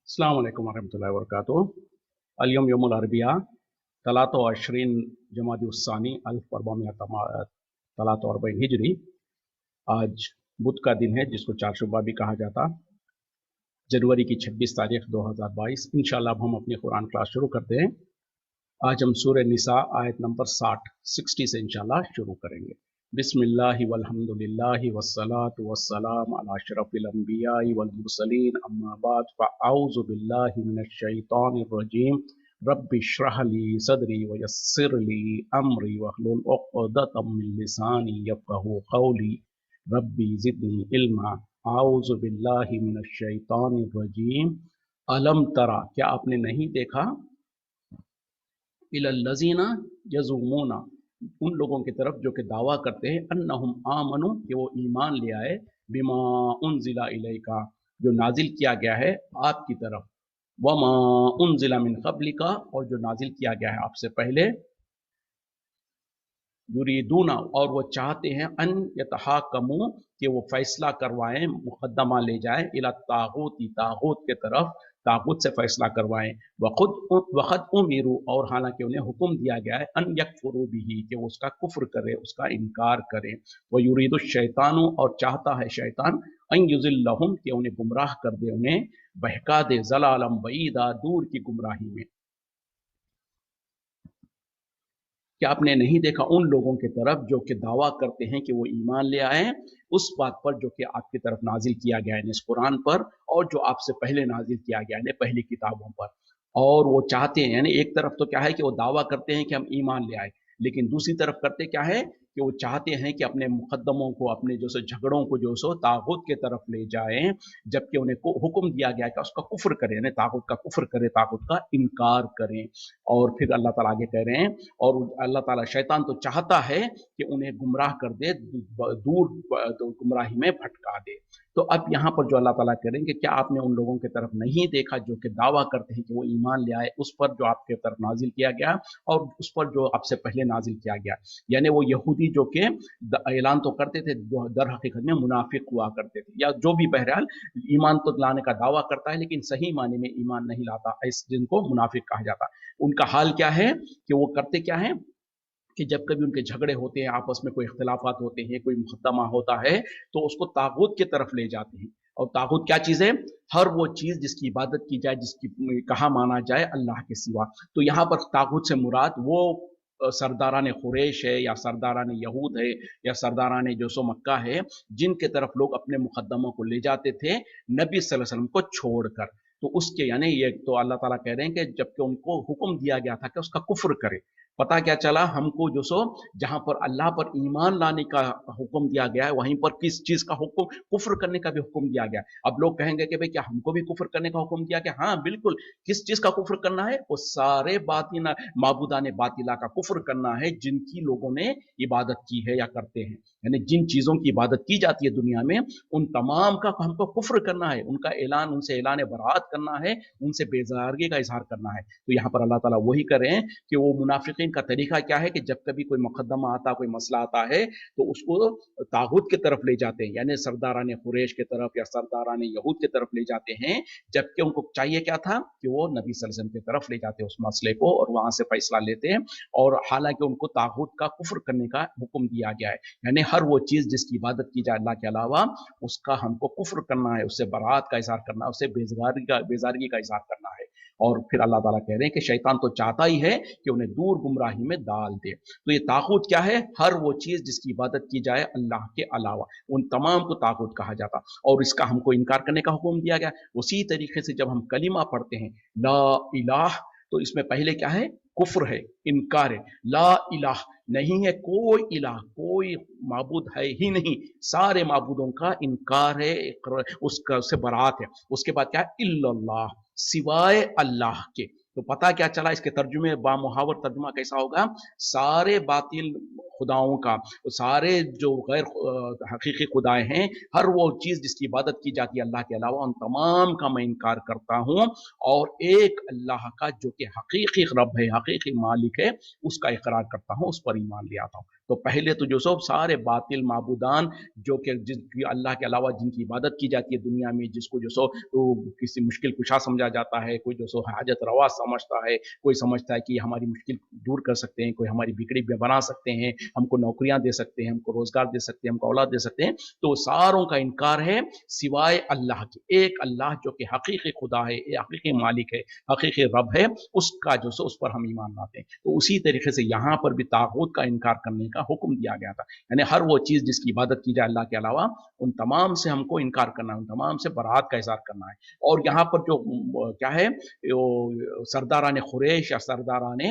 अस्सलाम वालेकुम वरहमतुल्लाहि वबरकातुहू। अल-यौम यौमुल अरबिया तलातो अशरीन जमादी-उस-सानी 1443 हिजरी। आज बुध का दिन है जिसको चारशुबा भी कहा जाता। जनवरी की 26 तारीख 2022। इंशाअल्लाह हम अपनी कुरान क्लास शुरू करते हैं। आज हम सूरह निसा आयत नंबर 60 से इंशाअल्लाह शुरू करेंगे। बिस्मिल्लाहि वल्हम्दुलिल्लाहि वस्सलातु वस्सलाम अला अशरफिल अंबियाई वल मुरसलीन अम्मा बाद फअऊज़ु बिल्लाहि मिनश शैतानिर रजीम रब्बि इश्रह ली सदरी व यस्सिर ली अमरी वहलुल उक़दतम मिन लिसानी यफ़क़हू क़ौली रब्बी ज़िदनी इल्मा। अऊज़ु बिल्लाहि मिनश शैतानिर रजीम। अलम तरा, क्या आपने नहीं देखा, इलल्लज़ीना यज़ूमूना, उन लोगों की तरफ जो कि दावा करते हैं, अन्नहुम आमनु, कि वो ईमान ले आए, बिमा उनज़िला इलैका, जो नाजिल किया गया है आपकी तरफ, वमा उनज़िला मिन क़ब्लिका, और जो नाजिल किया गया है आपसे पहले, युरीदूना, और वो चाहते हैं, अन यतहाकमू, कि वो फैसला करवाएं, मुकदमा ले जाएं, इला तागूती, तागूत के तरफ, तागूत से फैसला करवाएं। वक़द उमिरू, और हालांकि उन्हें हुक्म दिया गया है, अन यकफुरू बिही, कि वो उसका कुफ्र करे, उसका इनकार करें। व युरीदु शैतानु, और चाहता है शैतान, अन युज़िल्लहुम, कि उन्हें गुमराह कर दे, उन्हें बहका दे, ज़लालम बईदा, दूर की गुमराही में। क्या आपने नहीं देखा उन लोगों की तरफ जो कि दावा करते हैं कि वो ईमान ले आए उस बात पर जो कि आपकी तरफ नाजिल किया गया है, इस कुरान पर, और जो आपसे पहले नाजिल किया गया है पहली किताबों पर। और वो चाहते हैं, यानी एक तरफ तो क्या है कि वो दावा करते हैं कि हम ईमान ले आए, लेकिन दूसरी तरफ करते क्या है कि वो चाहते हैं कि अपने मुकद्दमों को, अपने जो सो झगड़ों को जो सो तागुत की तरफ ले जाएं, जबकि उन्हें को हुक्म दिया गया कि उसका कुफ्र करें, यानी तागुत का कुफ्र करें, तागुत का इनकार करें। और फिर अल्लाह ताला आगे कह रहे हैं, और अल्लाह ताला, शैतान तो चाहता है कि उन्हें गुमराह कर दे, दूर गुमराही में भटका दे। तो अब यहाँ पर जो अल्लाह ताला करेंगे, क्या आपने उन लोगों की तरफ नहीं देखा जो कि दावा करते हैं कि वो ईमान ले आए उस पर जो आपके तरफ नाजिल किया गया, और उस पर जो आपसे पहले नाजिल किया गया, यानी वो यहूदी जो कि ऐलान तो करते थे, दर हकीकत में मुनाफिक हुआ करते थे, या जो भी बहरहाल ईमान तो लाने का दावा करता है लेकिन सही माने में ईमान नहीं लाता, इस जिनको मुनाफिक कहा जाता है। उनका हाल क्या है कि वो करते क्या है कि जब कभी उनके झगड़े होते हैं, आपस में कोई इख्तिलाफात होते हैं, कोई मुकदमा होता है, तो उसको तागूत की तरफ ले जाते हैं। और तागूत क्या चीज़ है? हर वो चीज़ जिसकी इबादत की जाए, जिसकी कहा माना जाए अल्लाह के सिवा। तो यहाँ पर तागूत से मुराद वो सरदारान कुरैश है, या सरदारान यहूद है, या सरदारान जो सो मक्का है, जिनके तरफ लोग अपने मुकदमों को ले जाते थे नबी सल्लल्लाहु अलैहि वसल्लम को छोड़कर। तो उसके, यानी ये तो अल्लाह ताला कह रहे हैं कि जबकि उनको हुक्म दिया गया था कि उसका कुफ्र करे, पता क्या चला हमको, जो सो जहां पर अल्लाह पर ईमान लाने का हुक्म दिया गया है, वहीं पर किस चीज का हुक्म, कुफ्र करने का भी हुक्म दिया गया है। अब लोग कहेंगे कि भाई क्या हमको भी कुफ्र करने का हुक्म दिया गया? हाँ बिल्कुल। किस चीज का कुफ्र करना है? वो सारे बातिना माबूदाने बातिला का कुफ्र करना है जिनकी लोगों ने इबादत की है या करते हैं, यानी जिन चीजों की इबादत की जाती है दुनिया में, उन तमाम का हमको कुफ्र करना है, उनका ऐलान, उनसे ऐलान बरात करना है, उनसे बेजारगी का इजहार करना है। तो यहाँ पर अल्लाह ताला वही कर रहे हैं कि वो मुनाफिकीन का तरीका क्या है कि जब कभी कोई मुकदमा आता, कोई मसला आता है, तो उसको तागुत की तरफ ले जाते हैं, यानी सरदारान कुरैश की तरफ या सरदारान यहूद की तरफ ले जाते हैं, जबकि उनको चाहिए क्या था कि वो नबी सल्लल्लाहु अलैहि वसल्लम की तरफ ले जाते हैं उस मसले को, और वहां से फैसला लेते हैं। और हालांकि उनको तागुत का कुफ्र करने का हुक्म दिया गया है, यानी हर वो चीज जिसकी इबादत की जाए अल्लाह के अलावा, उसका हमको कुफ्र करना है, उससे बरात का इजहार करना है, उससे बेजारगी का इजहार करना है। और फिर अल्लाह ताला कह रहे हैं कि शैतान तो चाहता ही है कि उन्हें दूर गुमराही में डाल दे। तो ये तागूत क्या है? हर वो चीज जिसकी इबादत की जाए अल्लाह के अलावा, उन तमाम को तागूत कहा जाता। और इसका हमको इनकार करने का हुक्म दिया गया। उसी तरीके से जब हम कलिमा पढ़ते हैं ला इलाह, तो इसमें पहले क्या है? कुफ्र है, इनकार है। ला इलाह, नहीं है कोई इलाह, कोई माबूद है ही नहीं, सारे माबूदों का इनकार है, उसका उससे बरात है। उसके बाद क्या है? इल्लल्लाह, सिवाय अल्लाह के। तो पता क्या चला, इसके तर्जुमे बामुहावर तर्जुमा कैसा होगा? सारे बातिल खुदाओं का, सारे जो गैर हकीकी खुदाएं हैं, हर वो चीज जिसकी इबादत की जाती है अल्लाह के अलावा, उन तमाम का मैं इनकार करता हूं, और एक अल्लाह का जो कि हकीकी रब है, हकीकी मालिक है, उसका इकरार करता हूं, उस पर ईमान ले आता हूं। तो पहले तो जो सो सारे बातिल माबूदान जो कि जिनकी अल्लाह के अलावा जिनकी इबादत की जाती है दुनिया में, जिसको जो सो किसी मुश्किल कुशा समझा जाता है, कोई जो सो हाजत रवा समझता है, कोई समझता है कि हमारी मुश्किल दूर कर सकते हैं, कोई हमारी बिगड़ी बना सकते हैं, हमको नौकरियां दे सकते हैं, हमको रोजगार दे सकते हैं, हमको औलाद दे सकते हैं, तो सारों का इनकार है सिवाय अल्लाह के। एक अल्लाह जो कि हकीकी खुदा है, हकीकी मालिक है, हकीकी रब है, उसका जो सो उस पर हम ईमान लाते हैं। तो उसी तरीके से यहाँ पर भी तागूत का इनकार करने का हुक्म दिया गया था, यानी हर वो चीज जिसकी इबादत की जाए अल्लाह के अलावा, उन तमाम से हमको इनकार करना है, उन तमाम से बरात का इजहार करना है। और यहाँ पर जो क्या है, सरदारान खुरैश या सरदारान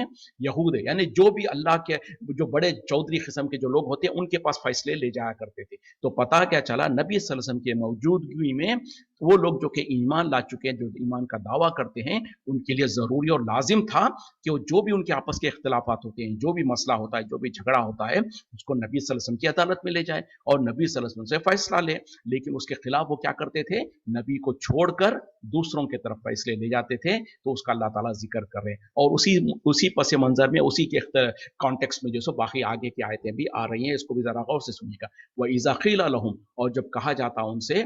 यहूद है, यानी जो भी अल्लाह के जो बड़े चौधरी किस्म के जो लोग होते हैं उनके पास फैसले ले जाया करते थे। तो पता क्या चला, नबी सल्लल्लाहु अलैहि वसल्लम के मौजूदगी में वो लोग जो कि ईमान ला चुके हैं, जो ईमान का दावा करते हैं, उनके लिए जरूरी और लाजिम था कि वो जो भी उनके आपस के इख्तिलाफात होते हैं, जो भी मसला होता है, जो भी झगड़ा होता है, उसको नबी सल्लल्लाहु अलैहि वसल्लम की अदालत में ले जाए और नबी सल्लल्लाहु अलैहि वसल्लम से फैसला ले। लेकिन उसके खिलाफ वो क्या करते थे, नबी को छोड़कर दूसरों की तरफ फैसले ले जाते थे। तो उसका अल्लाह ताला जिक्र कर रहे हैं, और उसी उसी पस मंजर में, उसी के कॉन्टेक्स्ट में जो सो बाकी आगे की आयतें भी आ रही हैं, इसको भी जरा गौर से सुनिएगा। वह इज़ा क़ील लहुम, और जब कहा जाता उनसे,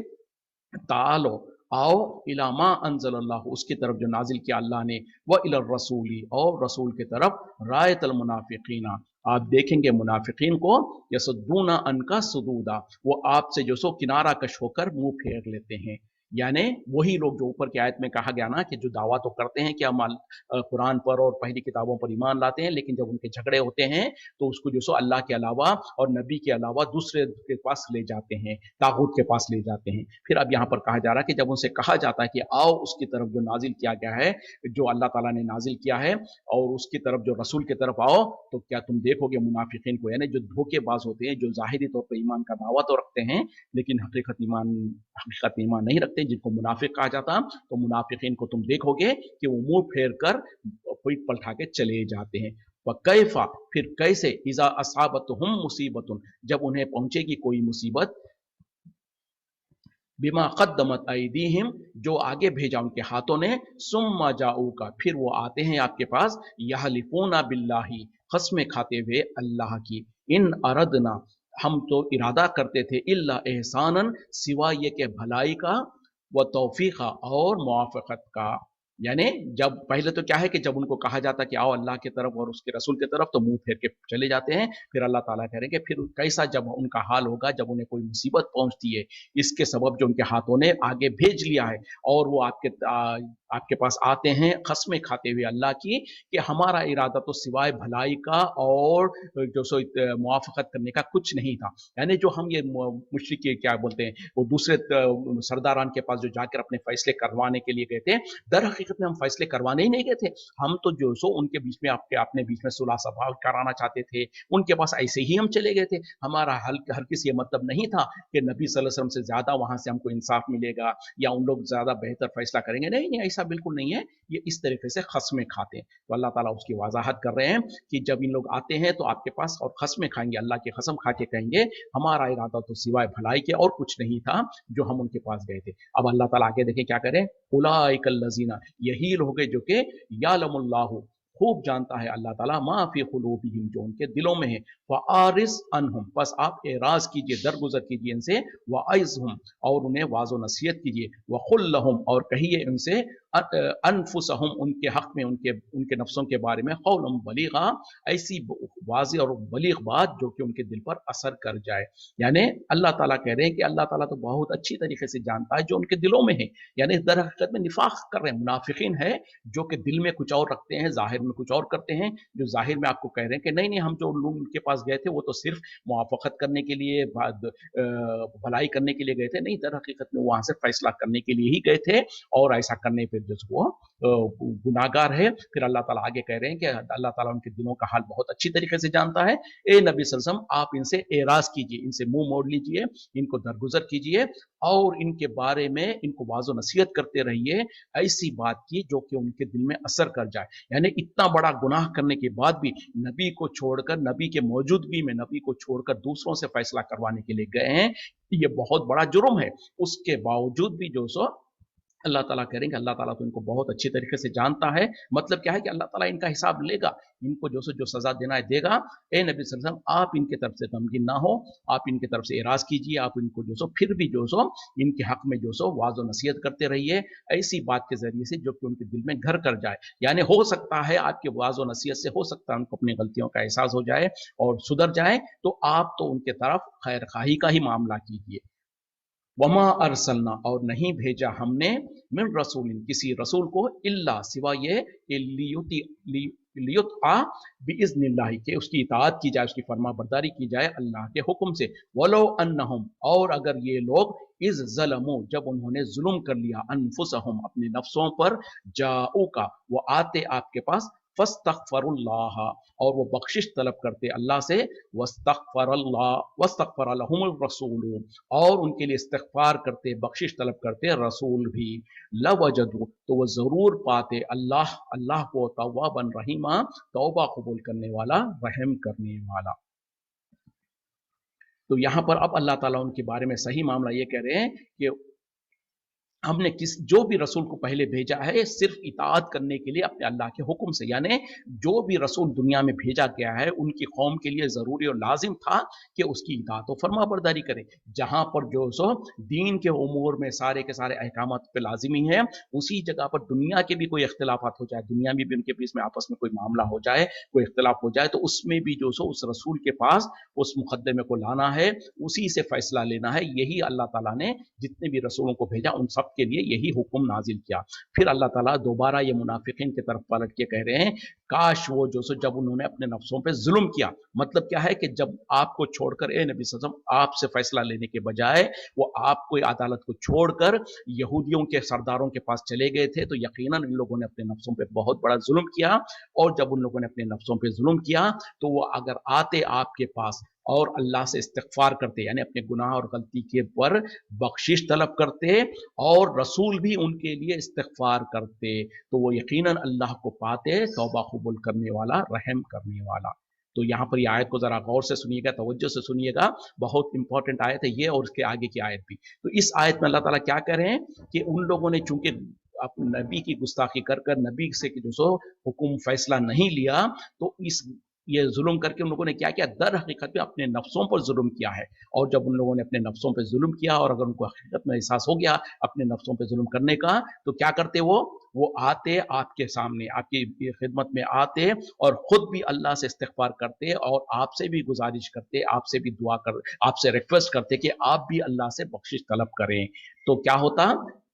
तालो आओ, इलामा अनज़लल्लाहु, उसकी तरफ जो नाजिल किया अल्लाह ने, व इलर रसूली, और रसूल की तरफ, रायतल मुनाफिकीना, आप देखेंगे मुनाफिकीन को, यसुद्दूना अनका सुदूदा, वो आपसे जो सो किनारा कश होकर मुंह फेर लेते हैं। यानी वही लोग जो ऊपर की आयत में कहा गया ना कि जो दावा तो करते हैं कि हम कुरान पर और पहली किताबों पर ईमान लाते हैं, लेकिन जब उनके झगड़े होते हैं तो उसको जो सो अल्लाह के अलावा और नबी के अलावा दूसरे के पास ले जाते हैं, तागूत के पास ले जाते हैं। फिर अब यहाँ पर कहा जा रहा है कि जब उनसे कहा जाता है कि आओ उसकी तरफ जो नाजिल किया गया है, जो अल्लाह ताला ने नाजिल किया है, और उसकी तरफ जो रसूल की तरफ आओ, तो क्या तुम देखोगे मुनाफिकीन को, यानी जो धोखेबाज होते हैं, जो जाहिरी तौर पर ईमान का दावा तो रखते हैं लेकिन हकीकत ईमान नहीं रखते, जिनको मुनाफिक कहा जाता, तो मुनाफिकीन को तुम देखोगे कि वो मुंह फेर कर पीठ पलटा के चले जाते हैं। कैफा, फिर कैसे, इजा असाबतहुम मुसीबतुन, जब उन्हें पहुंचेगी कोई मुसीबत, बिमा कद्दमत ऐदीहिम, जो आगे भेजा उनके हाथों ने, सुम्मा जाऊका, फिर वो आते हैं आपके पास, यहलिफूना बिल्लाही, कसमें खाते हुए अल्लाह की, इन अरदना, हम तो इरादा करते थे, इल्ला एहसानन, सिवा ये के भलाई का, व तौफीका, और मुआफ़क़त का। यानी जब पहले तो क्या है कि जब उनको कहा जाता कि आओ अल्लाह की तरफ और उसके रसूल की तरफ, तो मुंह फेर के चले जाते हैं। फिर अल्लाह ताला कहेंगे फिर कैसा जब उनका हाल होगा, जब उन्हें कोई मुसीबत पहुंचती है, इसके सबब जो उनके हाथों ने आगे भेज लिया है, और वो आपके पास आते हैं कसमें खाते हुए अल्लाह की कि हमारा इरादा तो सिवाय भलाई का और जो सो मुआफ़क़त करने का कुछ नहीं था। यानी जो हम ये मुशरिक क्या बोलते हैं, वो दूसरे सरदारान के पास जो जाकर अपने फैसले करवाने के लिए गए थे, दर हकीकत में हम फैसले करवाने ही नहीं गए थे, हम तो जो सो उनके बीच में अपने बीच में सुलह सभा कराना चाहते थे, उनके पास ऐसे ही हम चले गए थे। हमारा हर किसी ये मतलब नहीं था कि नबी सल्लल्लाहु अलैहि वसल्लम से ज्यादा वहां से हमको इंसाफ मिलेगा या उन लोग ज्यादा बेहतर फैसला करेंगे, नहीं नहीं, ऐसा बिल्कुल नहीं है। ये इस तरीके से खस्में खाते हैं। तो अल्लाह ताला उसकी वजाहत कर रहे हैं कि जब इन लोग आते हैं तो आपके पास और खस्में खाएंगे, अल्लाह की कसम खा के कहेंगे हमारा इरादा तो सिवाय भलाई के और कुछ नहीं था जो हम उनके पास गए थे। अब अल्लाह ताला आगे देखें क्या करें, उलाइकल लजीना, यही लोग हैं जो कि यालमुल्लाहु, खूब जानता है अल्लाह ताला, मा फी कुलूबिहिम, जो उनके दिलों में है, फ़आरिज़ अन्हुम, बस आप एराज कीजिए, दरगुजर कीजिए इनसे, वअइज़हुम, और उन्हें वाज़ो नसीहत कीजिए, वक़ुल लहुम, और कहिए इनसे, अनफुसहुम, उनके हक में, उनके नफ्सों के बारे में, क़ौलन बलीगा, ऐसी वाज़ेह और बलीग बात जो कि उनके दिल पर असर कर जाए। यानी अल्लाह ताला कह रहे हैं कि अल्लाह ताला तो बहुत अच्छी तरीके से जानता है जो उनके दिलों में है। यानी दर हकीकत में निफाक कर रहे हैं, मुनाफिकीन है जो कि दिल में कुछ और रखते हैं, जाहिर में कुछ और करते हैं, जो जाहिर में आपको कह रहे हैं कि नहीं नहीं, हम जो लोग उनके पास गए थे वो तो सिर्फ मुआफ़क़त करने के लिए, भलाई करने के लिए गए थे, नहीं, दर हकीकत में वहां से फैसला करने के लिए ही गए थे, और ऐसा करने पर जो वो गुनाहगार है। फिर अल्लाह ताला आगे कह रहे हैं कि अल्लाह ताला उनके दिलों का हाल बहुत अच्छी तरीके से जानता है। ए नबी सल्लल्लाहु अलैहि वसल्लम, आप इनसे एराज कीजिए, इनसे मुंह मोड़ लीजिए, इनको दरगुजर कीजिए, और इनके बारे में इनको वाज़ो नसीहत करते रहिए, ऐसी बात की जो कि उनके दिल में असर कर जाए। यानी इतना बड़ा गुनाह करने के बाद भी नबी को छोड़कर, नबी के मौजूदगी में नबी को छोड़कर दूसरों से फैसला करवाने के लिए गए हैं, ये बहुत बड़ा जुर्म है। उसके बावजूद भी जो सो اللہ ताला करेंगे, अल्लाह ताला तो इनको बहुत अच्छी तरीके से जानता है। मतलब क्या है कि अल्लाह ताला इनका हिसाब लेगा, इनको जो सजा देना है देगा। ए नबी सल्लल्लाहु अलैहि वसल्लम, आप इनके तरफ से गमगीन ना हो, आप इनके तरफ से एराज कीजिए, आप इनको फिर भी इनके हक में वाज नसीहत करते रहिए, ऐसी बात के जरिए से जो कि उनके दिल में घर कर जाए। यानी हो सकता है आपके वाज नसीहत से हो सकता है उनको अपनी गलतियों का एहसास हो जाए और सुधर जाए, तो आप तो उनके तरफ खैर खाही का ही मामला कीजिए। वमा अरसलना, और नहीं भेजा हमने, मिन रसूल, किसी रसूल को, इल्ला सिवा ये कि लियुतआ बिइज़्निल्लाहि, के उसकी इताअत की जाए, उसकी फरमा बरदारी की जाए अल्लाह के हुक्म से। वलो अन्नहुम, और अगर ये लोग, इज ज़लमू, जब उन्होंने जुल्म कर लिया, अनफुसहुम, अपने नफ्सों पर, जाऊ का, वो आते आपके पास, फस्तगफरुल्लाह, और वो बख्शिश तलब करते अल्लाह से, वस्तगफर लहुमुर रसूल, और उनके लिए इस्तिगफार करते, बख्शिश तलब करते रसूल भी, लवजदू, तो वो जरूर पाते अल्लाह अल्लाह को तव्वाबन रहीमा, तौबा कबूल करने वाला, रहम करने वाला। तो यहां पर अब अल्लाह ताला उनके बारे में सही मामला ये कह रहे हैं कि हमने जो भी रसूल को पहले भेजा है सिर्फ इताअत करने के लिए अपने अल्लाह के हुक्म से, यानी जो भी रसूल दुनिया में भेजा गया है उनकी कौम के लिए ज़रूरी और लाजिम था कि उसकी इताअत और फर्मा बरदारी करें। जहाँ पर दीन के उमूर में सारे के सारे अहकामात पे लाजिमी है, उसी जगह पर दुनिया के भी कोई इख्तिलाफात हो जाए, दुनिया में भी उनके बीच में आपस में कोई मामला हो जाए, कोई इख्तिलाफ हो जाए, तो उसमें भी उस रसूल के पास उस मुकदमे को लाना है, उसी से फैसला लेना है। यही अल्लाह ताला ने जितने भी रसूलों को भेजा उन सब के लिए यही हुक्म नाजिल किया। फिर अल्लाह ताला दोबारा ये मुनाफिकीन की तरफ पलट के कह रहे हैं, काश वो जब उन्होंने अपने नफ्सों पे जुल्म किया, मतलब क्या है कि जब आपको छोड़कर, ए नबी सल्लल्लाहु अलैहि वसल्लम, आपसे फैसला लेने के बजाय वो आपको अदालत को छोड़कर यहूदियों के सरदारों के पास चले गए थे, तो यकीनन इन लोगों ने अपने नफ्सों पे बहुत बड़ा जुल्म किया। और जब उन लोगों ने अपने नफ्सों पे जुल्म किया, तो वो अगर आते आपके पास और अल्लाह से इस्तिगफार करते, यानी अपने गुनाह और गलती के पर बख्शिश तलब करते, और रसूल भी उनके लिए इस्तिगफार करते, तो वो यकीनन अल्लाह को पाते, तौबा कबूल करने वाला, रहम करने वाला। तो यहाँ पर ये आयत को जरा गौर से सुनिएगा, तवज्जो से सुनिएगा, बहुत इंपॉर्टेंट आयत है ये और उसके आगे की आयत भी। तो इस आयत में अल्लाह ताला क्या कह रहे हैं कि उन लोगों ने चूंकि नबी की गुस्ताखी कर कर नबी से हुक्म फैसला नहीं लिया, तो इस ये जुल्म करके उन लोगों ने क्या किया, दर हकीकत में अपने नफ्सों पर जुल्म किया है। और जब उन लोगों ने अपने नफ्सों पर जुल्म किया और अगर उनको हकीकत में एहसास हो गया अपने नफ्सों पर जुल्म करने का, तो क्या करते वो आते आपके सामने, आपकी खिदमत में आते और खुद भी अल्लाह से इस्तिगफार करते और आपसे भी गुजारिश करते, आपसे भी दुआ कर, आपसे रिक्वेस्ट करते कि आप भी अल्लाह से बख्शिश तलब करें। तो क्या होता,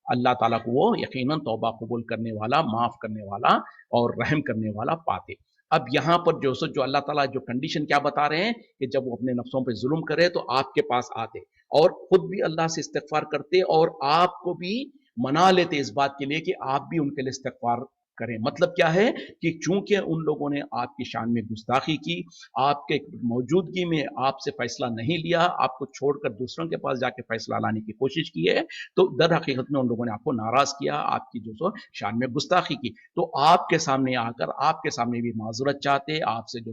अल्लाह ताला को वो यकीनन तौबा कबूल करने वाला, माफ करने वाला और रहम करने वाला पाते। अब यहाँ पर जो अल्लाह ताला जो कंडीशन क्या बता रहे हैं कि जब वो अपने नफ्सों पे जुल्म करे तो आपके पास आते और खुद भी अल्लाह से इस्तिगफार करते और आपको भी मना लेते इस बात के लिए कि आप भी उनके लिए इस्तिगफार करें। मतलब क्या है कि चूंकि उन लोगों ने आपकी शान में गुस्ताखी की, आपके मौजूदगी में आपसे फैसला नहीं लिया, आपको छोड़कर दूसरों के पास जाके फैसला लाने की कोशिश की है, तो दर हकीकत में उन लोगों ने आपको नाराज किया, आपकी शान में गुस्ताखी की। तो आपके सामने आकर आपके सामने भी माजूरत चाहते, आपसे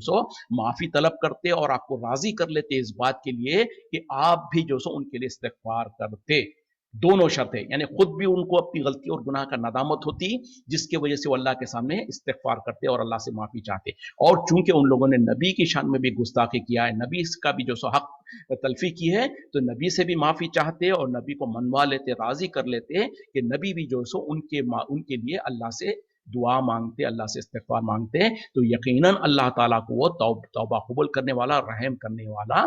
माफी तलब करते और आपको राजी कर लेते इस बात के लिए कि आप भी उनके लिए इस्तिगफार करते। दोनों शर्तें, यानी खुद भी उनको अपनी गलती और गुनाह का नदामत होती, जिसकी वजह से वो अल्लाह के सामने इस्तिगफार करते और अल्लाह से माफी चाहते। और चूंकि उन लोगों ने नबी की शान में भी गुस्ताखी किया है, नबी का भी हक तलफी की है, तो नबी से भी माफी चाहते और नबी को मनवा लेते, राजी कर लेते कि नबी भी उनके लिए अल्लाह से दुआ मांगते, अल्लाह से इस्तिगफार मांगते, तो यकीनन अल्लाह ताला को वो तौबा कबूल करने वाला, रहम करने वाला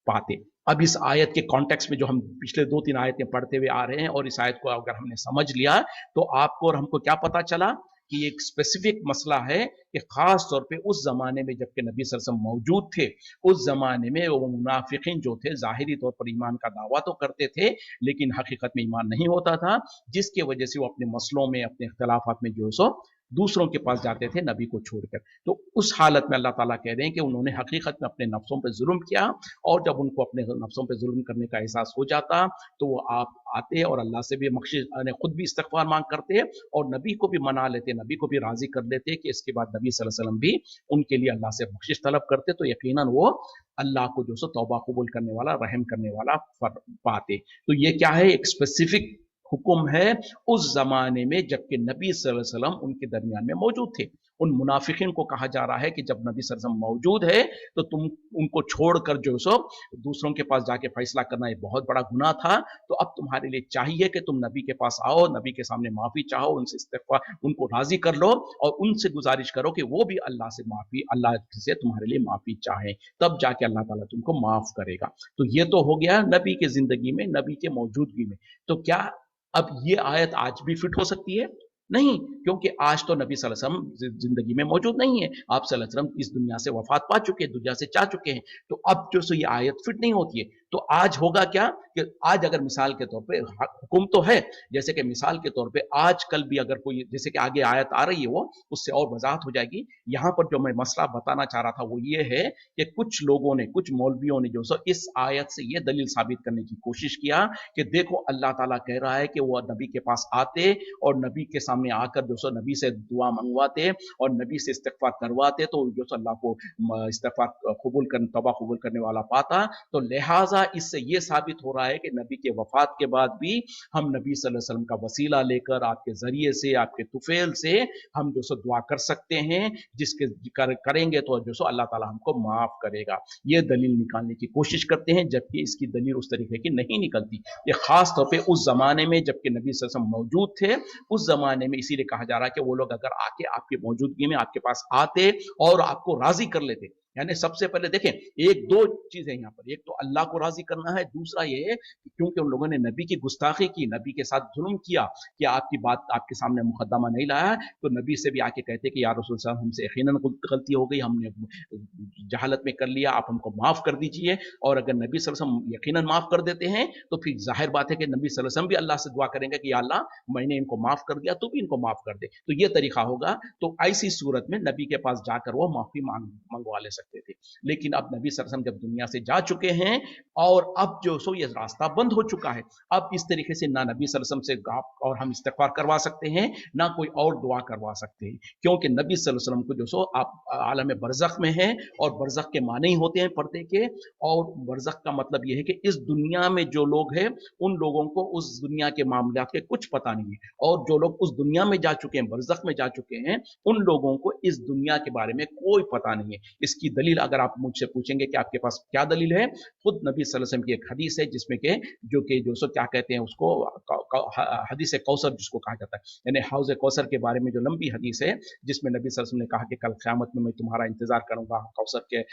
पाते। अब इस आयत के कॉन्टेक्स्ट में जो हम पिछले 2-3 आयतें पढ़ते हुए आ रहे हैं और इस आयत को अगर हमने समझ लिया, तो आपको और हमको क्या पता चला कि एक स्पेसिफिक मसला है कि खास तौर पे उस जमाने में जबकि नबी सल्लल्लाहु अलैहि वसल्लम मौजूद थे, उस जमाने में वो मुनाफिकीन जो थे ज़ाहिरी तौर पर ईमान का दावा तो करते थे, लेकिन हकीकत में ईमान नहीं होता था, जिसकी वजह से वो अपने मसलों में, अपने इख्तिलाफात में दूसरों के पास जाते थे नबी को छोड़कर। तो उस हालत में अल्लाह ताला कह रहे हैं कि उन्होंने हकीकत में अपने नफ्सों पर जुल्म किया और जब उनको अपने नफ्सों पर जुल्म करने का एहसास हो जाता, तो वो आप आते और अल्लाह से भी खुद भी इस्तिगफार मांग करते और नबी को भी मना लेते, नबी को भी राजी कर देते कि इसके बाद नबी सल्लल्लाहु अलैहि वसल्लम भी उनके लिए अल्लाह से बख्शिश तलब करते, तो यकीनन वो अल्लाह को तौबा कबूल करने वाला, रहम करने वाला पाते। तो ये क्या है, एक स्पेसिफिक हुक्म है उस जमाने में जबकि नबी सल्लल्लाहु अलैहि वसल्लम उनके दरमियान में मौजूद थे। उन मुनाफिकीन को कहा जा रहा है कि जब नबी सल्लल्लाहु अलैहि वसल्लम मौजूद है तो तुम उनको छोड़कर जो सो दूसरों के पास जाके फैसला करना ये बहुत बड़ा गुनाह था। तो अब तुम्हारे लिए चाहिए कि तुम नबी के पास आओ, नबी के सामने माफी चाहो, उनसे इस्तिग़फ़ार, उनको राजी कर लो और उनसे गुजारिश करो कि वो भी अल्लाह से तुम्हारे लिए माफी चाहे, तब जाके अल्लाह ताला तुमको माफ करेगा। तो ये तो हो गया नबी के जिंदगी में, नबी के मौजूदगी में। तो क्या अब ये आयत आज भी फिट हो सकती है? नहीं, क्योंकि आज तो नबी सल्लल्लाहु अलैहि वसल्लम जिंदगी में मौजूद नहीं है। आप सल्लल्लाहु अलैहि वसल्लम इस दुनिया से वफात पा चुके हैं, दुनिया से जा चुके हैं। तो अब जो सो ये आयत फिट नहीं होती है। तो आज होगा क्या कि आज अगर मिसाल के तौर पे हुक्म तो है, जैसे कि मिसाल के तौर पे आज कल भी अगर कोई, जैसे कि आगे आयत आ रही है वो उससे और वजाहत हो जाएगी। यहाँ पर जो मैं मसला बताना चाह रहा था वो ये है कि कुछ लोगों ने, कुछ मौलवियों ने जो सो इस आयत से ये दलील साबित करने की कोशिश किया कि देखो अल्लाह ताला कह रहा है कि वो नबी के पास आते और नबी के सामने आकर जो सो नबी से दुआ मंगवाते और नबी से इस्तिग़फ़ार करवाते, तो जो सो अल्लाह को इस्तिग़फ़ार कबूल कर, तौबा कबूल करने वाला पाता। तो लिहाजा इससे ये साबित हो रहा है कि नबी के वफात के बाद भी हम नबी सल्लल्लाहु अलैहि वसल्लम का वसीला लेकर आपके जरिए से, आपके तुफेल से हम जो सो दुआ कर सकते हैं, जिसके करेंगे तो जो सो अल्लाह ताला हमको माफ करेगा। ये दलील निकालने की कोशिश करते हैं, जबकि इसकी दलील उस तरीके की नहीं निकलती। ये खास तौर पे उस जमाने में जबकि नबी सल्लल्लाहु अलैहि वसल्लम मौजूद थे, उस जमाने में इसीलिए कहा जा रहा है कि वो लोग अगर आके आपकी मौजूदगी में आपके पास आते और आपको राजी कर लेते, यानी सबसे पहले देखें, एक दो चीजें यहाँ पर, एक तो अल्लाह को राजी करना है, दूसरा ये है कि क्योंकि उन लोगों ने नबी की गुस्ताखी की, नबी के साथ जुल्म किया कि आपकी बात आपके सामने मुकदमा नहीं लाया, तो नबी से भी आके कहते कि या रसूल साहब हमसे यकीनन गलती हो गई, हमने जहालत में कर लिया, आप हमको माफ कर दीजिए। और अगर नबी सल्लल्लाहु अलैहि वसल्लम यकीनन माफ कर देते हैं तो फिर जाहिर बात है कि नबी सल्लल्लाहु अलैहि वसल्लम भी अल्लाह से दुआ करेंगे कि या अल्लाह मैंने इनको माफ कर दिया, तू भी इनको माफ कर दे। तो ये तरीका होगा। तो ऐसी सूरत में नबी के पास जाकर वो माफी मंगवा ले सकते थे। लेकिन अब नबी सल्लल्लाहु अलैहि वसल्लम जब दुनिया से जा चुके हैं और अब जो सो ये रास्ता बंद हो चुका है, अब इस तरीके से ना नबी सल्लल्लाहु अलैहि वसल्लम से आप और हम इस्तिग़फ़ार करवा सकते हैं, ना कोई और दुआ करवा सकते हैं, क्योंकि नबी सल्लल्लाहु अलैहि वसल्लम को जो सो आप आलम बरज़ख में है और बरज़ख के माने ही होते हैं पर्दे के। और बरज़ख का मतलब ये है कि इस दुनिया में जो लोग हैं उन लोगों को उस दुनिया के मामलात के कुछ पता नहीं है, और जो लोग उस दुनिया में जा चुके हैं, बरज़ख में जा चुके हैं, उन लोगों को इस दुनिया के बारे में कोई पता नहीं है। इसकी दलील अगर आप मुझसे पूछेंगे कि आपके पास क्या दलील है, खुद नबी सल्लल्लाहु अलैहि वसल्लम की एक हदीस है जिसमें के जो सो क्या कहते हैं उसको, हदीस कौसर जिसको कहा जाता है, यानी हौज़ कौसर के बारे में जो लंबी हदीस है, जिसमें नबी सल्लल्लाहु अलैहि वसल्लम ने कहा कि कल क़यामत में मैं तुम्हारा इंतजार करूंगा कौसर के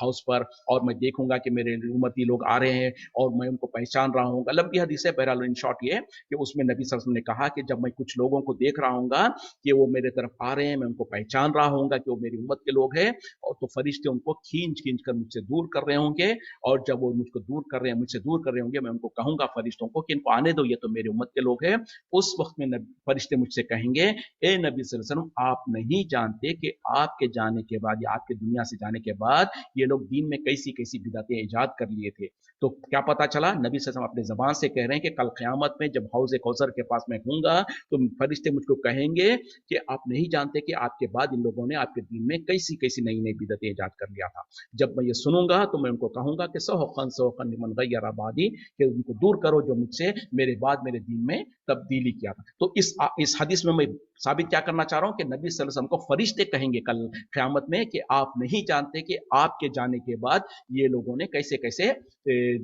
हाउस पर, और मैं देखूंगा कि मेरे उम्मती लोग आ रहे हैं और मैं उनको पहचान रहा हूँ। लंबी हदीस है, बहरहाल इन शॉर्ट ये कि उसमें नबी सल्लल्लाहु अलैहि वसल्लम ने कहा कि जब मैं कुछ लोगों को देख रहा हूँगा कि वो मेरे तरफ आ रहे हैं, मैं उनको पहचान रहा हूँगा कि वो मेरी उम्मत के लोग हैं, और तो फरिश्ते उनको खींच खींच कर मुझसे दूर कर रहे होंगे, और जब वो मुझको दूर कर रहे हैं, मुझसे दूर कर रहे होंगे, मैं उनको कहूंगा फरिश्तों को कि इनको आने दो, ये तो मेरी उम्मत के लोग हैं। उस वक्त में फरिश्ते मुझसे कहेंगे, ए नबी सल्लल्लाहु अलैहि वसल्लम, आप नहीं जानते कि आपके जाने के बाद या आपके दुनिया से जाने के बाद ये लोग दीन में कैसी कैसी बिदअतें ईजाद कर लिए थे। तो क्या पता चला, नबी सल्लल्लाहु अलैहि वसल्लम अपने जबान से कह रहे हैं कि कल क़यामत में जब हौज़ कौसर के पास मैं हूंगा तो फरिश्ते मुझको कहेंगे कि आप नहीं जानते कि आपके बाद इन लोगों ने आपके दीन में कैसी कैसी नई नई बिदअतें ईजाद कर लिया था। जब मैं ये सुनूंगा तो मैं उनको कहूंगा कि सौखन लिमन गय्यर आबादी, कि उनको दूर करो जो मुझसे मेरे बाद मेरे दीन में तब्दीली किया था। तो इस हदीस में मैं साबित क्या करना चाह रहा हूं कि नबी सल्लल्लाहु अलैहि वसल्लम को फरिश्ते कहेंगे कल क़यामत में कि आप नहीं जानते कि आपके जाने के बाद ये लोगों ने कैसे कैसे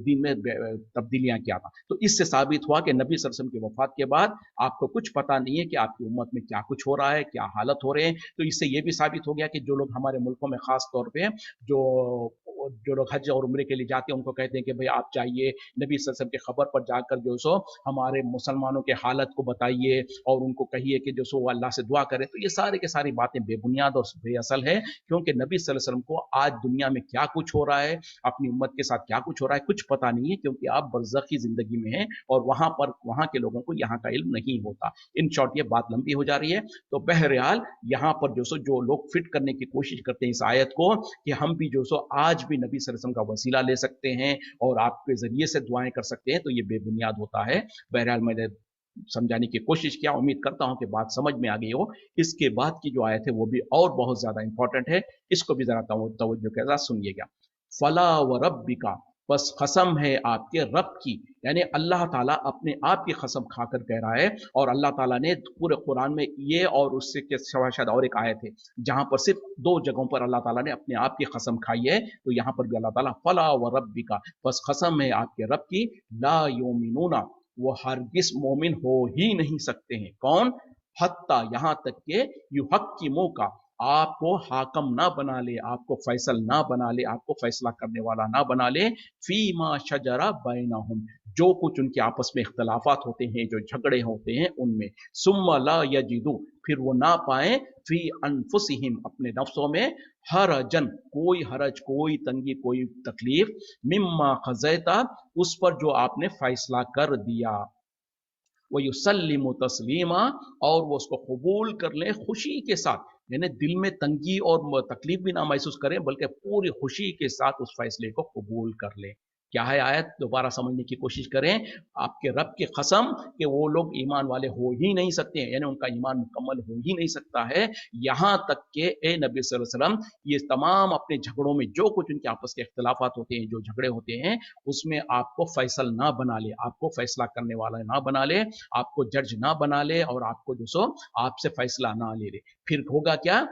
दीन में तब्दीलियां किया था। तो इससे साबित हुआ कि नबी सल्लल्लाहु अलैहि वसल्लम की वफात के बाद आपको कुछ पता नहीं है कि आपकी उम्मत में क्या कुछ हो रहा है, क्या हालत हो रहे हैं। तो इससे यह भी साबित हो गया कि जो लोग हमारे मुल्कों में खास तौर पे जो लोग हज और उम्रे के लिए जाते हैं उनको कहते हैं कि भाई आप चाहिए नबी सल्लल्लाहु अलैहि वसल्लम के खबर पर जाकर जो सो हमारे मुसलमानों के हालत को बताइए और उनको कहिए कि जो सो वो अल्लाह से दुआ करें। तो ये सारे के सारी बातें बेबुनियाद और बेअसल है, क्योंकि नबी सल्लल्लाहु अलैहि वसल्लम को आज दुनिया में क्या कुछ हो रहा है, अपनी उम्मत के साथ क्या कुछ हो रहा है, कुछ पता नहीं है, क्योंकि आप बरज़खी जिंदगी में हैं और वहां के लोगों को यहाँ का इल्म नहीं होता। इन शॉर्ट ये बात लंबी हो जा रही है। तो बहरहाल यहाँ पर जो लोग फिट करने की कोशिश करते हैं इस आयत को कि हम भी जो सो आज भी नबी सल्लल्लाहु अलैहि वसल्लम का वसीला ले सकते हैं और आपके जरिए से दुआएं कर सकते हैं, तो ये बेबुनियाद होता है। बहरहाल मैंने समझाने की कोशिश किया, उम्मीद करता हूं कि बात समझ में आ गई हो। इसके बाद की जो आयत है वो भी और बहुत ज्यादा इंपॉर्टेंट है, इसको भी जरा तवज्जो के साथ सुनिएगा। फला व रब्बिका, बस कसम है आपके रब की, यानी अल्लाह ताला अपने आप की कसम खाकर कह रहा है। और अल्लाह ताला ने पूरे कुरान में ये और उससे के सिवा शायद और एक आयत है जहां पर सिर्फ दो जगहों पर अल्लाह ताला ने अपने आप की कसम खाई है। तो यहां पर भी अल्लाह ताला फला व रब्बी का, बस कसम है आपके रब की, ला योमिनूना, वो हरगिज मोमिन हो ही नहीं सकते हैं। कौन? हत्ता, यहां तक के युहक की मुंह का, आपको हाकम ना बना ले, आपको फैसल ना बना ले, आपको फैसला करने वाला ना बना ले, फीमा शजरा बैनहुम, जो कुछ उनके आपस में इख्तलाफात होते हैं, जो झगड़े होते हैं उनमें, सुम्मा ला यजिदू, फिर वो ना पाए, फी अनफुसिहिम, अपने नफ्सों में, हरजन, कोई हरज, कोई तंगी, कोई तकलीफ, मिम्मा खजैता, उस पर जो आपने फैसला कर दिया, वो युसल्लिमु तस्लीमा, और वो उसको कबूल कर ले खुशी के साथ, यानी दिल में तंगी और तकलीफ भी ना महसूस करें, बल्कि पूरी खुशी के साथ उस फैसले को कबूल कर ले। क्या है आयत? दोबारा समझने की कोशिश करें। आपके रब की कसम कि वो लोग ईमान वाले हो ही नहीं सकते हैं, यानी उनका ईमान मुकम्मल हो ही नहीं सकता है। यहां तक कि ए नबी सल्लल्लाहु अलैहि वसल्लम, ये तमाम अपने झगड़ों में जो कुछ उनके आपस के इख्तलाफात होते हैं, जो झगड़े होते हैं, उसमें आपको फैसल ना बना ले, आपको फैसला करने वाला ना बना ले, आपको जज ना बना ले, और आपको जो सो आपसे फैसला ना ले ले। फिर होगा क्या?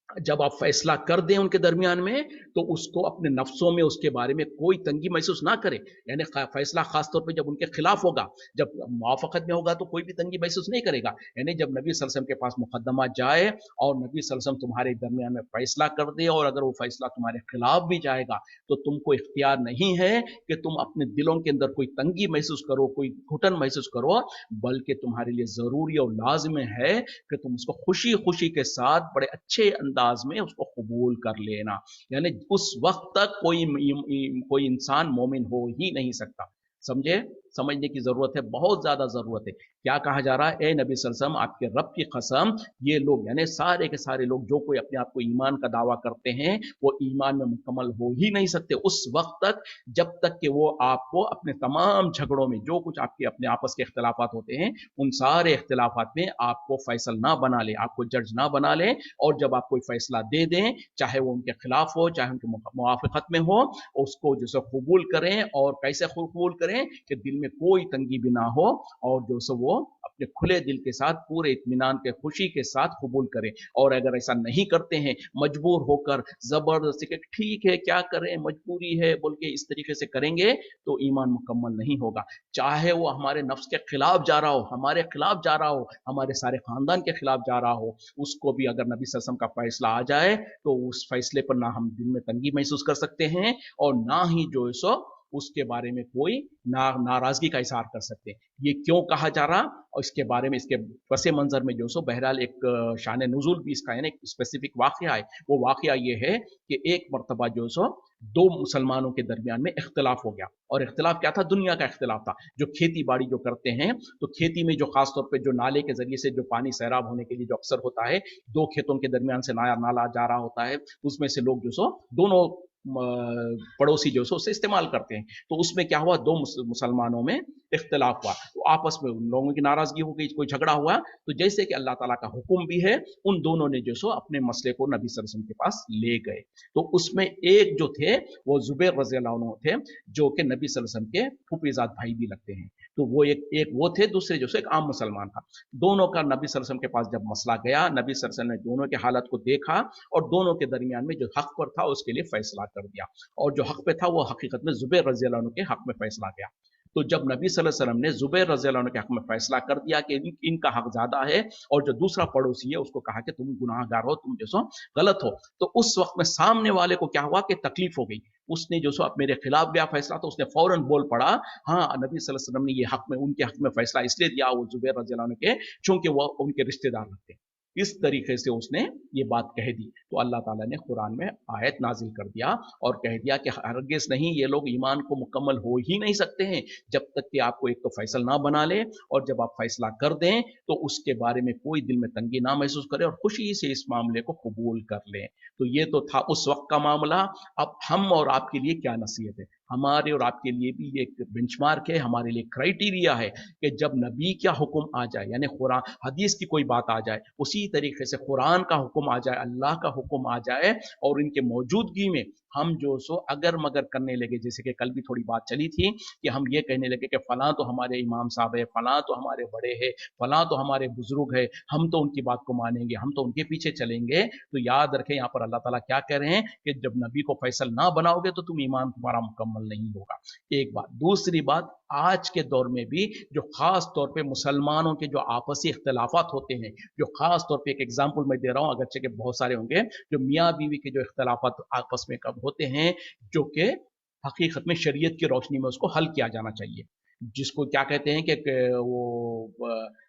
जब आप फैसला कर दें उनके दरमियान में, तो उसको अपने नफ्सों में उसके बारे में कोई तंगी महसूस ना करे, यानी फैसला खासतौर पे जब उनके खिलाफ होगा, जब मुआफकत में होगा तो कोई भी तंगी महसूस नहीं करेगा। यानी जब नबी सल्लल्लाहु अलैहि वसल्लम के पास मुकदमा जाए और नबी सल्लल्लाहु अलैहि वसल्लम तुम्हारे दरमियान में फैसला कर दे, और अगर वो फैसला तुम्हारे खिलाफ भी जाएगा, तो तुमको इख्तियार नहीं है कि तुम अपने दिलों के अंदर कोई तंगी महसूस करो, कोई घुटन महसूस करो, बल्कि तुम्हारे लिए जरूरी और लाजिम है कि तुम उसको खुशी खुशी के साथ बड़े अच्छे अंदाज में उसको कबूल कर लेना। यानी उस वक्त तक कोई इंसान मोमिन हो ही नहीं सकता। समझे? समझने की जरूरत है, बहुत ज्यादा जरूरत है। क्या कहा जा रहा है? ए नबी सल्लल्लाहु अलैहि वसल्लम, आपके रब की कसम, ये लोग यानी सारे के सारे लोग जो कोई अपने आप को ईमान का दावा करते हैं, वो ईमान में मुकम्मल हो ही नहीं सकते उस वक्त तक, जब तक कि वो आपको अपने तमाम झगड़ों में, जो कुछ आपके अपने आपस के इख्तलाफात होते हैं, उन सारे इख्तलाफात में आपको फैसल ना बना ले, आपको जज ना बना ले, और जब आप कोई फैसला दे दें, चाहे वो उनके खिलाफ हो, चाहे उनके मुआफ़क़त में हो, उसको जो सो कबूल करें। और कैसे कबूल करें? कि दिल में कोई तंगी भी ना हो, और जो सो वो अपने खुले दिल के साथ, पूरे इत्मीनान के खुशी के साथ कबूल करें। और अगर ऐसा नहीं करते हैं, मजबूर होकर जबरदस्ती के, ठीक है क्या करें, मजबूरी है बोल के इस तरीके से करेंगे, तो ईमान मुकम्मल नहीं होगा। चाहे वो हमारे नफ्स के खिलाफ जा रहा हो, हमारे खिलाफ जा रहा हो, हमारे सारे खानदान के खिलाफ जा रहा हो, उसको भी अगर नबी सल्लल्लाहु अलैहि वसल्लम का फैसला आ जाए, तो उस फैसले पर ना हम दिल में तंगी महसूस कर सकते हैं, और ना ही जो है सो उसके बारे में कोई नाराजगी का इजहार कर सकते हैं। ये क्यों कहा जा रहा, और इसके बारे में, इसके पस मंजर में जो सो बहरहाल एक शान नुज़ूल भी इसका है ना, एक स्पेसिफिक वाकया है। वो वाकया ये है कि एक मरतबा जो सो दो मुसलमानों के दरमियान में इख्तलाफ हो गया। और इख्तलाफ क्या था? दुनिया का इख्तलाफ था। जो खेती बाड़ी जो करते हैं, तो खेती में जो खासतौर पर जो नाले के जरिए से जो पानी सैराब होने के लिए जो अक्सर होता है, दो खेतों के दरमियान से नाला जा रहा होता है, उसमें से लोग जो सो दोनों पड़ोसी जो सो उसे इस्तेमाल करते हैं। तो उसमें क्या हुआ? दो मुसलमानों में इख्तलाफ हुआ, तो आपस में उन लोगों की नाराजगी हो गई, कोई झगड़ा हुआ। तो जैसे कि अल्लाह ताला का हुक्म भी है, उन दोनों ने जो सो अपने मसले को नबी सल्लल्लाहु अलैहि वसल्लम के पास ले गए। तो उसमें एक जो थे, वो जुबैर रज़ी अल्लाह अन्हु थे, जो कि नबी सल्लल्लाहु अलैहि वसल्लम के फूफेजाद भाई भी लगते हैं। तो वो एक वो थे, दूसरे जो सो एक आम मुसलमान था। दोनों का नबी सल्लल्लाहु अलैहि वसल्लम के पास जब मसला गया, नबी सल्लल्लाहु अलैहि वसल्लम ने दोनों की हालत को देखा, और दोनों के दरमियान में जो हक पर था उसके लिए फैसला कर दिया। और जो हक पे था वो हकीकत में जुबैर रज़ी अल्लाह अन्हु के हक में फैसला गया। तो जब नबी सल्लल्लाहु अलैहि वसल्लम ने जुबैर रज़ी अल्लाह अन्हु के हक में फैसला कर दिया कि इनका हक ज्यादा है, और जो दूसरा पड़ोसी है उसको कहा कि तुम गुनाहगार हो, तुम जो सो गलत हो, तो उस वक्त में सामने वाले को क्या हुआ कि तकलीफ हो गई। उसने जो सो अब मेरे खिलाफ गया फैसला, तो उसने फौरन बोल पड़ा, हाँ नबी सल्लल्लाहु अलैहि वसल्लम ने ये हक में, उनके हक में फैसला इसलिए दिया, वो जुबैर रज़ी अल्लाह अन्हु के, चूंकि वो उनके रिश्तेदार लगते हैं। इस तरीके से उसने ये बात कह दी। तो अल्लाह ताला ने कुरान में आयत नाजिल कर दिया और कह दिया कि हरगिज़ नहीं, ये लोग ईमान को मुकम्मल हो ही नहीं सकते हैं जब तक कि आपको एक तो फैसल ना बना ले, और जब आप फैसला कर दें तो उसके बारे में कोई दिल में तंगी ना महसूस करे, और खुशी से इस मामले को कबूल कर लें। तो ये तो था उस वक्त का मामला। अब हम और आपके लिए क्या नसीहत है? हमारे और आपके लिए भी ये एक बेंचमार्क है, हमारे लिए क्राइटेरिया है कि जब नबी का हुक्म आ जाए, यानी कुरान हदीस की कोई बात आ जाए, उसी तरीके से कुरान का हुक्म आ जाए, अल्लाह का हुक्म आ जाए, और इनके मौजूदगी में हम जो सो अगर मगर करने लगे, जैसे कि कल भी थोड़ी बात चली थी कि हम ये कहने लगे कि फलां तो हमारे इमाम साहब है, फलां तो हमारे बड़े हैं, फलां तो हमारे बुजुर्ग है, हम तो उनकी बात को मानेंगे, हम तो उनके पीछे चलेंगे। तो याद रखें यहाँ पर अल्लाह ताला क्या कह रहे हैं कि जब नबी को फैसल ना बनाओगे तो तुम ईमान तुम्हारा मुकम्मल नहीं होगा। एक बात। दूसरी बात, आज के दौर में भी जो खास तौर पे मुसलमानों के जो आपसी इख्तलाफात होते हैं, जो खास तौर पे एक एग्जांपल मैं दे रहा हूं, अगरचे के बहुत सारे होंगे, जो मियाँ बीवी के जो इख्तलाफात आपस में कब होते हैं, जो कि हकीकत में शरीयत की रोशनी में उसको हल किया जाना चाहिए, जिसको क्या कहते हैं कि वो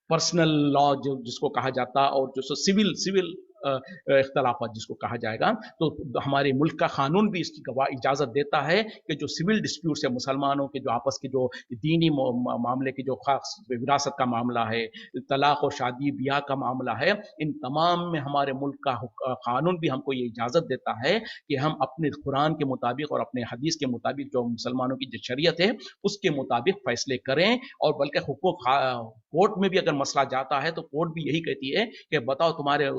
पर्सनल लॉ जो जिसको कहा जाता, और जो सिविल सिविल इख्तलाफात जिसको कहा जाएगा, तो हमारे मुल्क का कानून भी इसकी इजाजत देता है कि जो सिविल डिस्प्यूट है, मुसलमानों के जो आपस के जो दीनी मामले के जो खास विरासत का मामला है, तलाक और शादी ब्याह का मामला है, इन तमाम में हमारे मुल्क का कानून भी हमको ये इजाजत देता है कि हम अपने कुरान के मुताबिक और अपने हदीस के मुताबिक जो मुसलमानों की जो शरीयत है उसके मुताबिक फैसले करें। और बल्कि कोर्ट में भी अगर मसला जाता है तो कोर्ट भी यही कहती है कि बताओ तुम्हारे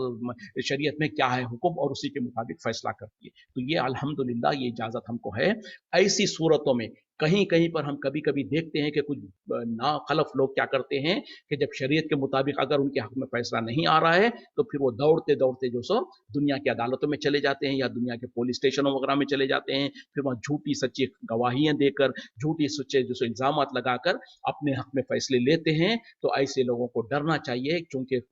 शरीयत में क्या है हुक्म, और उसी के मुताबिक फैसला करती है। तो ये अल्हम्दुलिल्लाह ये इजाजत हमको है। ऐसी सूरतों में कहीं कहीं पर हम कभी कभी देखते हैं कि कुछ नाखलफ लोग क्या करते हैं कि जब शरीयत के मुताबिक अगर उनके हक में फैसला नहीं आ रहा है तो फिर वो दौड़ते दौड़ते जो सो दुनिया की अदालतों में चले जाते हैं या दुनिया के पुलिस स्टेशनों वगैरह में चले जाते हैं, फिर वहाँ झूठी सच्ची गवाहियां देकर, झूठी सच्चे जो इल्जाम लगाकर अपने हक में फैसले लेते हैं। तो ऐसे लोगों को डरना चाहिए, क्योंकि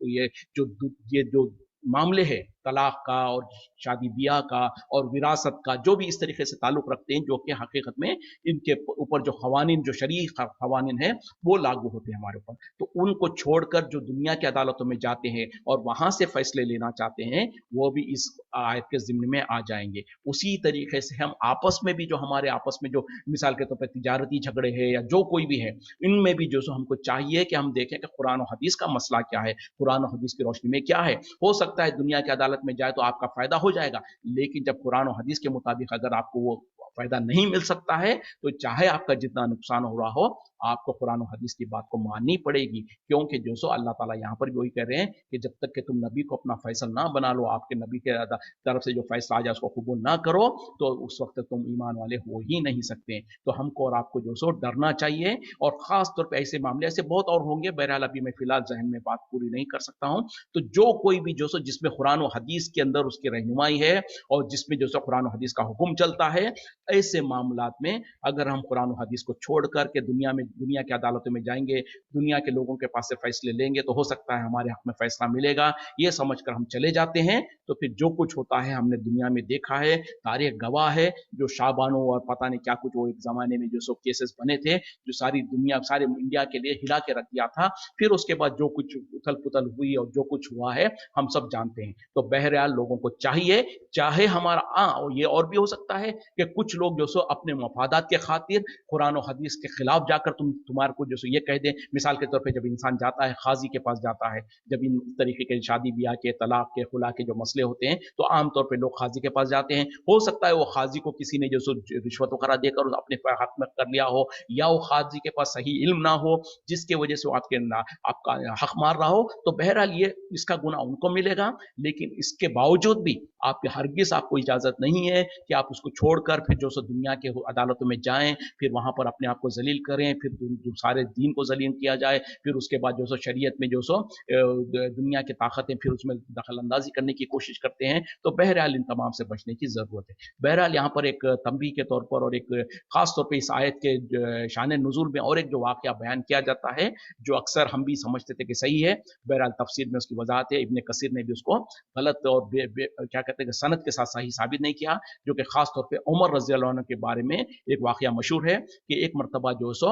ये जो मामले हैं तलाक का और शादी ब्याह का और विरासत का, जो भी इस तरीके से ताल्लुक रखते हैं, जो कि हकीकत में इनके ऊपर जो खवानीन, जो शरीय खवानीन है वो लागू होते हैं हमारे ऊपर, तो उनको छोड़कर जो दुनिया की अदालतों में जाते हैं और वहां से फैसले लेना चाहते हैं, वो भी इस आयत के जिम्मे में आ जाएंगे। उसी तरीके से हम आपस में भी, जो हमारे आपस में जो मिसाल के तौर पर तिजारती झगड़े हैं या जो कोई भी है, इनमें भी जो हमको चाहिए कि हम देखें कि कुरान और हदीस का मसला क्या है, कुरान और हदीस की रोशनी में क्या है। हो सकता है दुनिया की अदालत में जाए तो आपका फायदा हो जाएगा, लेकिन जब कुरान और हदीस के मुताबिक अगर आपको वो फायदा नहीं मिल सकता है तो चाहे आपका जितना नुकसान हो रहा हो, आपको कुरान और हदीस की बात को माननी पड़ेगी। क्योंकि जो सो अल्लाह ताला यहाँ पर भी वही कह रहे हैं कि जब तक कि तुम नबी को अपना फैसल ना बना लो, आपके नबी के तरफ से जो फैसला आ जाए उसको कबूल ना करो, तो उस वक्त तुम ईमान वाले हो ही नहीं सकते। तो हमको और आपको जो सो डरना चाहिए, और खास तौर पर ऐसे मामले ऐसे बहुत और होंगे, बहरहाल अभी मैं फिलहाल जहन में बात पूरी नहीं कर सकता हूँ। तो जो कोई भी जो सो जिसमें कुरान और हदीस के अंदर उसकी रहनुमाई है और जिसमें जो सो कुरान और हदीस का हुक्म चलता है, ऐसे मामलात में अगर हम कुरान और हदीस को छोड़ करके दुनिया की अदालतों में जाएंगे, दुनिया के लोगों के पास से फैसले लेंगे, तो हो सकता है हमारे हक में फैसला मिलेगा, ये समझकर हम चले जाते हैं। तो फिर जो कुछ होता है हमने दुनिया में देखा है, तारीख गवाह है, जो शाबानो और पता नहीं क्या कुछ वो एक जमाने में जो सो केसेस बने थे, जो सारी दुनिया, सारे इंडिया के लिए हिला के रख दिया था। फिर उसके बाद जो कुछ उथल पुथल हुई और जो कुछ हुआ है हम सब जानते हैं। तो बहरहाल लोगों को चाहिए, चाहे हमारा ये और भी हो सकता है कि कुछ लोग जो सो अपने मफादात के खातिर कुरान और हदीस के खिलाफ जाकर तुम्हारे को जो सो ये कह दें। मिसाल के तौर पे जब इंसान जाता है काजी के पास जाता है, जब इन तरीके के शादी ब्याह के, तलाक के, खुला के जो मसले होते हैं, तो आमतौर पर लोग काजी के पास जाते हैं। हो सकता है वो काजी को किसी ने जो सो रिश्वत वगैरह देकर अपने हक में कर लिया हो, या वो काजी के पास सही इल्म ना हो जिसके वजह से वो आपका हक मार रहा हो, तो बहरहाल ये इसका गुना उनको मिलेगा। लेकिन इसके बावजूद भी आपके हरगिज आपको इजाजत नहीं है कि आप उसको छोड़कर फिर जो सो दुनिया के अदालतों में जाएं, फिर वहां पर अपने आप को जलील करें, फिर सारे दीन को जलील किया जाए, फिर उसके बाद जो सो शरीयत में जो सो दुनिया की ताकतें फिर उसमें दखल अंदाजी करने की कोशिश करते हैं। तो बहरहाल इन तमाम से बचने की जरूरत है। बहरहाल यहाँ पर एक तंबी के तौर पर और एक खास तौर पर इस आयत के शान नुज़ूल में और एक जो वाकया बयान किया जाता है, जो अक्सर हम भी समझते थे कि सही है, बहरहाल तफसीर में उसकी वजाहत है, इब्ने कसीर ने भी उसको गलत और क्या कहते हैं सनद के साथ सही साबित नहीं किया, जो कि खास तौर पे उमर रजी अल्लाह अन्हु के बारे में एक वाकया मशहूर है कि एक मरतबा जो सो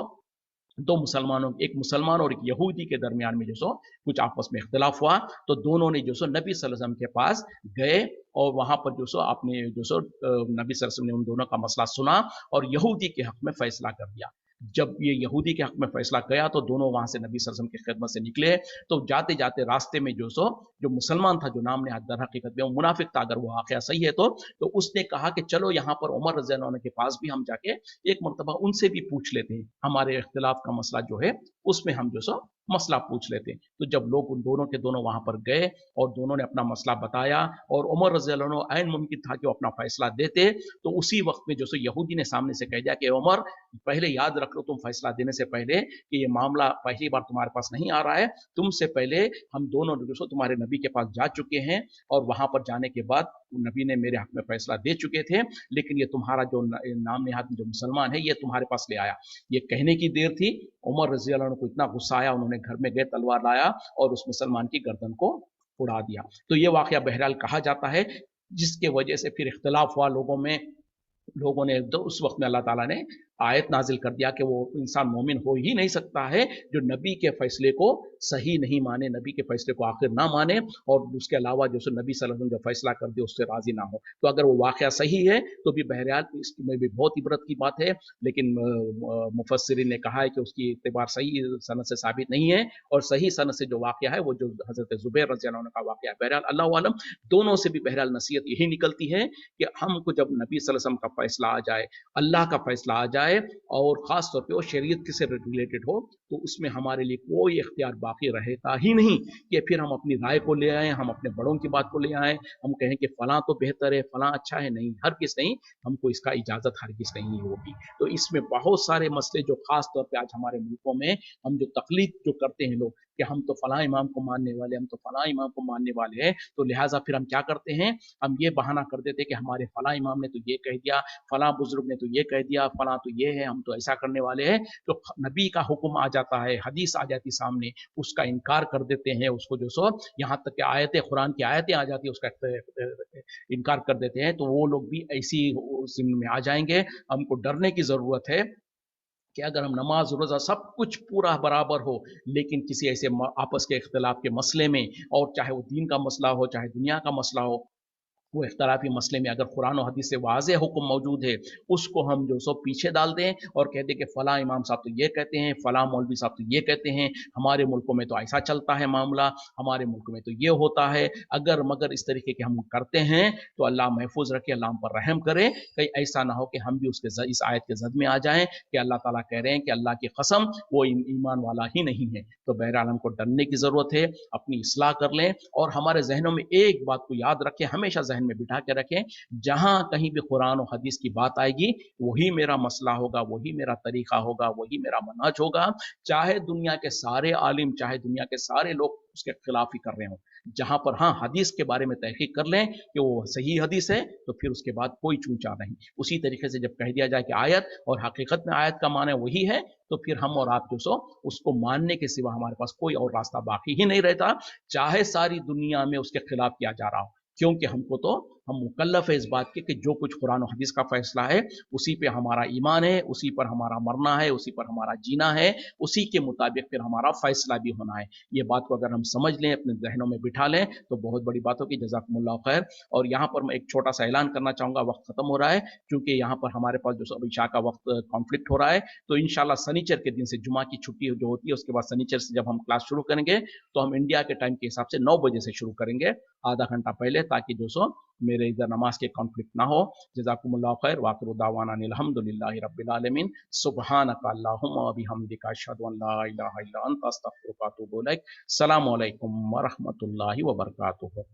एक मुसलमान और एक यहूदी के दरमियान में जो सो कुछ आपस में इख्तिलाफ हुआ, तो दोनों ने जो सो नबी सल्लल्लाहु अलैहि वसल्लम के पास गए और वहां पर जो सो आपने जो सो नबी सल्लल्लाहु अलैहि वसल्लम ने उन दोनों का मसला सुना और यहूदी के हक में फैसला कर दिया। जब ये यहूदी के हक में फैसला गया तो दोनों वहां से नबी सल्लल्लाहु अलैहि वसल्लम की खिदमत से निकले। तो जाते जाते रास्ते में जो मुसलमान था, जो नाम ने दर हकीकत में वो मुनाफिक था, अगर वो वाकया सही है तो उसने कहा कि चलो यहाँ पर उमर रज़ी अल्लाह अन्हु के पास भी हम जाके एक मरतबा उनसे भी पूछ लेते हैं, हमारे इख्तिलाफ का मसला जो है उसमें हम जो सो मसला पूछ लेते हैं। तो जब लोग उन दोनों के दोनों वहां पर गए और दोनों ने अपना मसला बताया और उमर रज़ी अल्लाह अन्हु ऐन मुमकिन था कि वो अपना फैसला देते, तो उसी वक्त में जो सो यहूदी ने सामने से कह दिया कि उमर, पहले याद रख लो तुम फैसला देने से पहले कि ये मामला पहली बार तुम्हारे पास नहीं आ रहा है, तुमसे पहले हम दोनों जो सो तुम्हारे नबी के पास जा चुके हैं और वहां पर जाने के बाद नबी ने मेरे हक में फैसला दे चुके थे, लेकिन ये तुम्हारा जो नाम नेहाद जो मुसलमान है ये तुम्हारे पास ले आया। ये कहने की देर थी, उमर रजी अल्लाह अन्हु को इतना गुस्सा आया, उन्होंने घर में गए, तलवार लाया और उस मुसलमान की गर्दन को उड़ा दिया। तो ये वाकया बहरहाल कहा जाता है, जिसके वजह से फिर इख्तलाफ हुआ लोगों ने तो उस वक्त में अल्लाह ताला ने आयत नाजिल कर दिया कि वो इंसान मोमिन हो ही नहीं सकता है जो नबी के फैसले को सही नहीं माने, नबी के फैसले को आखिर ना माने और उसके अलावा जो नबी सल्लल्लाहु अलैहि वसल्लम जो फैसला कर दे उससे राजी ना हो। तो अगर वो वाकया सही है तो भी बहरहाल इसमें भी बहुत इबरत की बात है, लेकिन मुफस्सिरीन ने कहा है कि उसकी इतबार सही सनद से साबित नहीं है, और सही सनद से जो वाकया है वो जो हजरत जुबैर रज़ी अल्लाह अन्हु का वाकया है। बहरहाल अल्लाह आलम, दोनों से भी बहरहाल नसीहत यही निकलती है कि हमको जब नबी सल्लल्लाहु अलैहि वसल्लम का फैसला आ जाए, अल्लाह का फैसला आ जाए और ख़ास तौर पे वो शरीयत से रिलेटेड हो, तो उसमें हमारे लिए कोई इख्तियार बाकी रहेगा ही नहीं कि फिर हम अपनी राय को ले आएँ, हम अपने बड़ों की बात को ले आएँ, हम कहें कि फ़लाँ तो बेहतर है, फ़लाँ अच्छा है। नहीं, हरगिज़ नहीं, हमको इसका इजाज़त हरगिज़ नहीं होगी। तो इसमें बहुत सारे मसले जो ख़ास तौर पे आज हमारे मुल्कों में हम जो तक़लीद जो करते हैं लोग कि हम तो फ़लाँ इमाम को मानने वाले, हम तो फ़लाँ इमाम को मानने वाले हैं, तो लिहाज़ा फिर हम क्या करते हैं, हम ये बहाना कर देते हैं कि हमारे फ़लाँ इमाम ने तो ये कह दिया, फ़लाँ बुज़ुर्ग ने तो ये कह दिया, फ़लाँ तो ये है, हम तो ऐसा करने वाले हैं। तो नबी का हुक्म आ जाता है, हदीस आ जाती सामने, उसका इनकार कर देते हैं, उसको जो सो यहाँ तक कि आयतें, कुरान की आयतें आ जाती है, उसका इनकार कर देते हैं। तो वो लोग भी ऐसी ज़िम्न में आ जाएंगे। हमको डरने की ज़रूरत है कि अगर हम नमाज रोज़ा सब कुछ पूरा बराबर हो, लेकिन किसी ऐसे आपस के इख्तिलाफ के मसले में, और चाहे वो दीन का मसला हो, चाहे दुनिया का मसला हो, वो इख्तिलाफी मसले में अगर कुरान और हदीस से वाज़ेह हुक्म मौजूद है, उसको हम जो सो पीछे डाल दें और कह दें कि फ़लाँ इमाम साहब तो ये कहते हैं, फ़लाँ मौलवी साहब तो ये कहते हैं, हमारे मुल्कों में तो ऐसा चलता है मामला, हमारे मुल्क में तो ये होता है। अगर मगर इस तरीके के हम करते हैं तो अल्लाह महफूज रखे, अल्लाह हम पर रहम करे, कहीं ऐसा ना हो कि हम भी इस आयत के जद में आ जाएं कि अल्लाह ताला कह रहे हैं कि अल्लाह की कसम वो ईमान वाला ही नहीं है। तो बहरहाल हमको डरने की ज़रूरत है, अपनी इस्लाह कर लें और हमारे जहनों में एक बात को याद रखें, हमेशा जहन में बिठा के रखें, जहां कहीं भी कुरान और हदीस की बात आएगी वही मेरा मसला होगा, वही मेरा तरीका होगा, वही मेरा मनहज होगा, चाहे दुनिया के सारे आलिम, चाहे दुनिया के सारे लोग उसके खिलाफ ही कर रहे हो। जहां पर हाँ हदीस के बारे में तहकीक कर लें कि वो सही हदीस है, तो फिर उसके बाद कोई चूचा नहीं। उसी तरीके से जब कह दिया जाए कि आयत और हकीकत में आयत का माने वही है, तो फिर हम और आप जो सो उसको मानने के सिवा हमारे पास कोई और रास्ता बाकी ही नहीं रहता, चाहे सारी दुनिया में उसके खिलाफ किया जा रहा हो। क्योंकि हम मुकल्लफ है इस बात के कि जो कुछ कुरान और हदीस का फैसला है उसी पे हमारा ईमान है, उसी पर हमारा मरना है, उसी पर हमारा जीना है, उसी के मुताबिक फिर हमारा फैसला भी होना है। ये बात को अगर हम समझ लें, अपने जहनों में बिठा लें, तो बहुत बड़ी बात होगी। जज़ाकुमुल्लाह खैर। और यहाँ पर मैं एक छोटा सा ऐलान करना चाहूँगा, वक्त ख़त्म हो रहा है, क्योंकि यहाँ पर हमारे पास जो इशा का वक्त कॉन्फ्लिक्ट हो रहा है, तो इंशाल्लाह शनिचर के दिन से, जुमा की छुट्टी जो होती है उसके बाद शनिचर से जब हम क्लास शुरू करेंगे, तो हम इंडिया के टाइम के हिसाब से 9 बजे से शुरू करेंगे, आधा घंटा पहले, ताकि जो सो मेरे इधर नमाज के कॉन्फ्लिक्ट ना हो। जज़ाकुमुल्लाह खैर। वाखिरु दावाना अनिल हम्दुलिल्लाहि रब्बिल आलमीन। सुब्हानका अल्लाहुम्मा व बिहम्दिका अशहदु अन ला इलाहा इल्ला अंता अस्तगफिरुका व अतूबु इलैक। अस्सलामु अलैकुम व रहमतुल्लाहि व बरकातुहू।